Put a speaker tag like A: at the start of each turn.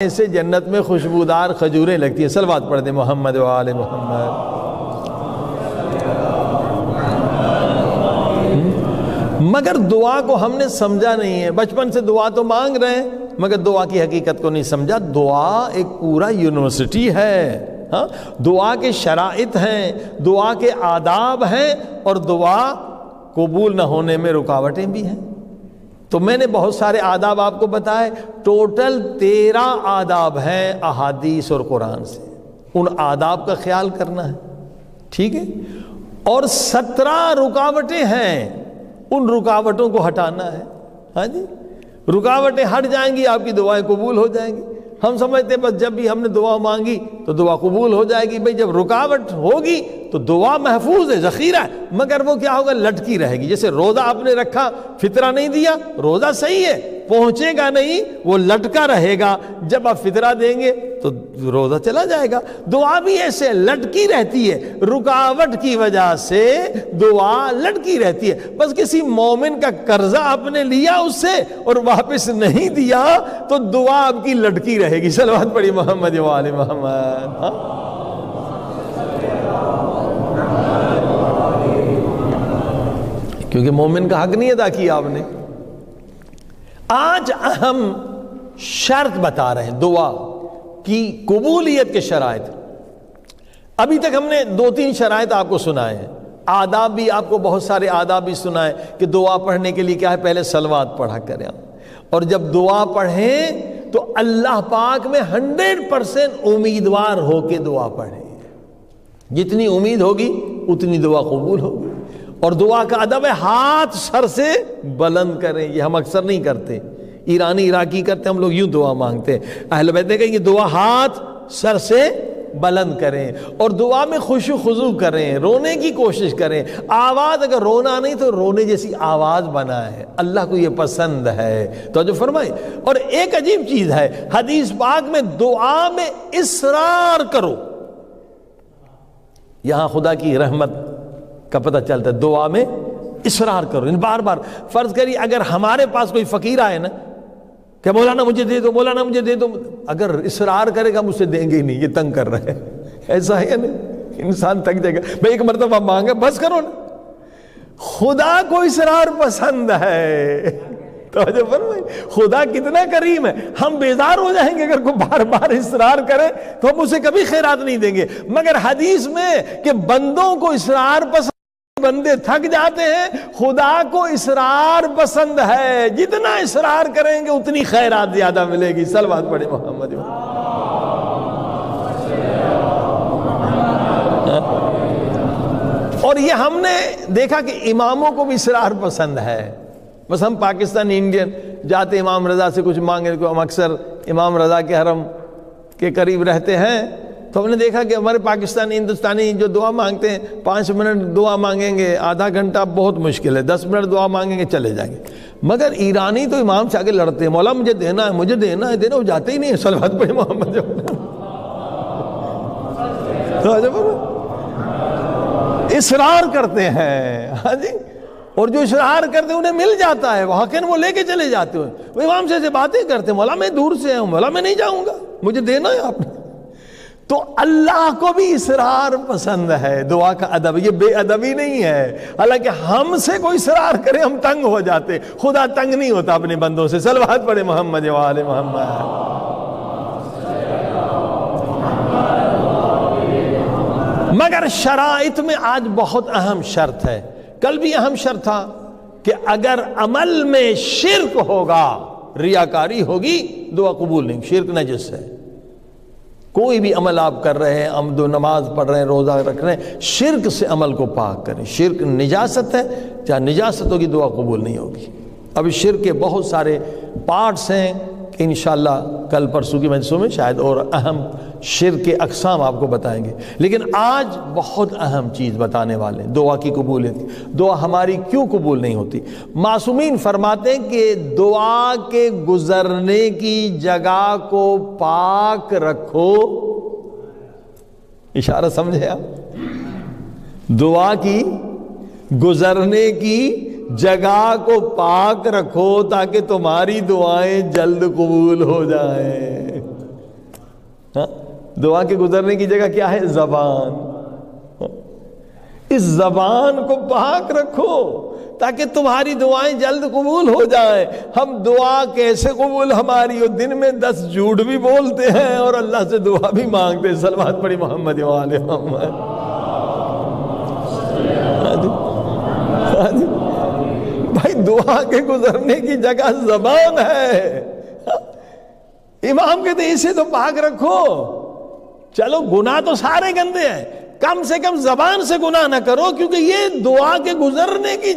A: سے جنت میں خوشبودار کھجوریں لگتی ہیں. صلوات پڑھ دیں محمد و آل محمد. مگر دعا کو ہم نے سمجھا نہیں ہے. بچپن سے دعا تو مانگ رہے ہیں مگر دعا کی حقیقت کو نہیں سمجھا. دعا ایک پورا یونیورسٹی ہے. ہاں، دعا کے شرائط ہیں، دعا کے آداب ہیں، اور دعا قبول نہ ہونے میں رکاوٹیں بھی ہیں. تو میں نے بہت سارے آداب آپ کو بتائے. ٹوٹل 13 آداب ہیں احادیث اور قرآن سے. ان آداب کا خیال کرنا ہے، ٹھیک ہے. اور 17 رکاوٹیں ہیں، ان رکاوٹوں کو ہٹانا ہے. ہاں جی، رکاوٹیں ہٹ جائیں گی آپ کی دعائیں قبول ہو جائیں گی. ہم سمجھتے ہیں بس جب بھی ہم نے دعا مانگی تو دعا قبول ہو جائے گی. بھئی جب رکاوٹ ہوگی تو دعا محفوظ ہے، ذخیرہ ہے، مگر وہ کیا ہوگا؟ لٹکی رہے گی. جیسے روزہ آپ نے رکھا، فطرہ نہیں دیا، روزہ صحیح ہے، پہنچے گا نہیں، وہ لٹکا رہے گا. جب آپ فطرہ دیں گے تو روزہ چلا جائے گا. دعا بھی ایسے لٹکی رہتی ہے، رکاوٹ کی وجہ سے دعا لٹکی رہتی ہے. بس کسی مومن کا قرضہ آپ نے لیا اس سے اور واپس نہیں دیا تو دعا آپ کی لٹکی رہے گی. صلوات پڑھی محمد و آل محمد. کیونکہ مومن کا حق نہیں ادا کیا آپ نے. آج اہم شرط بتا رہے ہیں دعا کی قبولیت کے شرائط. ابھی تک ہم نے 2-3 شرائط آپ کو سنائے ہیں. آداب بھی آپ کو بہت سارے آداب بھی سنائے کہ دعا پڑھنے کے لیے کیا ہے، پہلے صلوات پڑھا کریں. اور جب دعا پڑھیں تو اللہ پاک میں 100% امیدوار ہو کے دعا پڑھیں. جتنی امید ہوگی اتنی دعا قبول ہوگی. اور دعا کا ادب ہے ہاتھ سر سے بلند کریں. یہ ہم اکثر نہیں کرتے، ایرانی عراقی کرتے، ہم لوگ یوں دعا مانگتے ہیں. اہل بیت نے کہا کہ دعا ہاتھ سر سے بلند کریں اور دعا میں خشوع خضوع کریں، رونے کی کوشش کریں. آواز اگر رونا نہیں تو رونے جیسی آواز بنائیں. اللہ کو یہ پسند ہے. تو جو فرمائے. اور ایک عجیب چیز ہے حدیث پاک میں، دعا میں اصرار کرو. یہاں خدا کی رحمت کا پتہ چلتا ہے. دعا میں اصرار کرو، بار بار. فرض کریے اگر ہمارے پاس کوئی فقیر آئے نا کہ مولانا مجھے دے دو، مولانا مجھے دے دو، اگر اصرار کرے گا ہم اسے دیں گے ہی نہیں، یہ تنگ کر رہے ہیں. ایسا ہے نا، انسان تنگ جائے گا. بھئی ایک مرتبہ مانگے بس کرو نا. خدا کو اصرار پسند ہے. توجہ فرمائیں، خدا کتنا کریم ہے. ہم بیزار ہو جائیں گے اگر کوئی بار بار اصرار کرے تو ہم اسے کبھی خیرات نہیں دیں گے. مگر حدیث میں کہ بندوں کو اصرار پسند، بندے تھک جاتے ہیں. خدا کو اصرار پسند ہے، جتنا اصرار کریں گے اتنی خیرات زیادہ ملے گی. صلوات پڑھیں محمد. اور یہ ہم نے دیکھا کہ اماموں کو بھی اصرار پسند ہے. بس ہم پاکستانی انڈین جاتے امام رضا سے کچھ مانگے، ہم اکثر امام رضا کے حرم کے قریب رہتے ہیں تو ہم نے دیکھا کہ ہمارے پاکستانی ہندوستانی جو دعا مانگتے ہیں 5 منٹ دعا مانگیں گے، آدھا گھنٹہ بہت مشکل ہے، 10 منٹ دعا مانگیں گے چلے جائیں گے. مگر ایرانی تو امام سے آگے لڑتے ہیں، مولا مجھے دینا ہے، مجھے دینا ہے، دینا. وہ جاتے ہی نہیں ہے. صلوات پڑھیں محمد. اصرار کرتے ہیں. ہاں جی، اور جو اصرار کرتے ہیں انہیں مل جاتا ہے، وہ لے کے چلے جاتے ہیں. وہ امام سے باتیں کرتے ہیں، مولا میں دور سے ہوں، مولا میں نہیں جاؤں گا، مجھے دینا ہے آپ نے. تو اللہ کو بھی اصرار پسند ہے. دعا کا ادب یہ بے ادبی نہیں ہے. حالانکہ ہم سے کوئی اصرار کرے ہم تنگ ہو جاتے. خدا تنگ نہیں ہوتا اپنے بندوں سے. صلوات پڑھے محمد و آل محمد. مگر شرائط میں آج بہت اہم شرط ہے. کل بھی اہم شرط تھا کہ اگر عمل میں شرک ہوگا، ریاکاری ہوگی، دعا قبول نہیں. شرک نجس ہے. کوئی بھی عمل آپ کر رہے ہیں، عمد و نماز پڑھ رہے ہیں، روزہ رکھ رہے ہیں، شرک سے عمل کو پاک کریں. شرک نجاست ہے، چاہے نجاست ہوگی دعا قبول نہیں ہوگی. اب شرک کے بہت سارے پارٹس ہیں کہ انشاءاللہ کل پرسوں کی مجلسوں میں شاید اور اہم شرک کے اقسام آپ کو بتائیں گے. لیکن آج بہت اہم چیز بتانے والے ہیں، دعا کی قبولیت. دعا ہماری کیوں قبول نہیں ہوتی؟ معصومین فرماتے ہیں کہ دعا کے گزرنے کی جگہ کو پاک رکھو. اشارہ سمجھے آپ؟ دعا کی گزرنے کی جگہ کو پاک رکھو تاکہ تمہاری دعائیں جلد قبول ہو جائیں. ہاں دعا کے گزرنے کی جگہ کیا ہے؟ زبان. اس زبان کو پاک رکھو تاکہ تمہاری دعائیں جلد قبول ہو جائیں. ہم دعا کیسے قبول ہماری؟ اور دن میں 10 جھوٹ بھی بولتے ہیں اور اللہ سے دعا بھی مانگتے ہیں. صلوات پڑھی محمد و آل محمد. بھائی دعا کے گزرنے کی جگہ زبان ہے. امام کہتے ہیں اسے تو پاک رکھو. چلو گناہ تو سارے گندے ہیں, کم سے کم زبان سے گناہ نہ کرو, کیونکہ یہ دعا کے گزرنے کی